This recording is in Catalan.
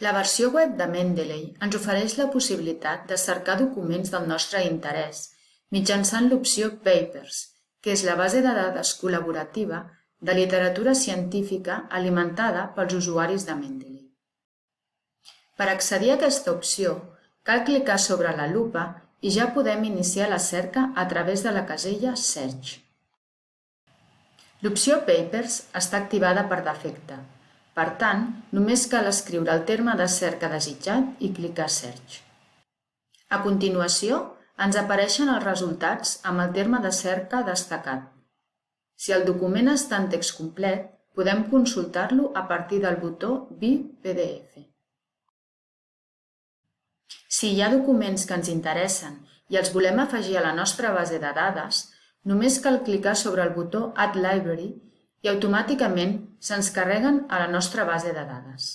La versió web de Mendeley ens ofereix la possibilitat de cercar documents del nostre interès mitjançant l'opció Papers, que és la base de dades col·laborativa de literatura científica alimentada pels usuaris de Mendeley. Per accedir a aquesta opció, cal clicar sobre la lupa i ja podem iniciar la cerca a través de la casella Search. L'opció Papers està activada per defecte. Per tant, només cal escriure el terme de cerca desitjat i clicar Search. A continuació, ens apareixen els resultats amb el terme de cerca destacat. Si el document està en text complet, podem consultar-lo a partir del botó View PDF. Si hi ha documents que ens interessen i els volem afegir a la nostra base de dades, només cal clicar sobre el botó Add Library i automàticament se'ns carreguen a la nostra base de dades.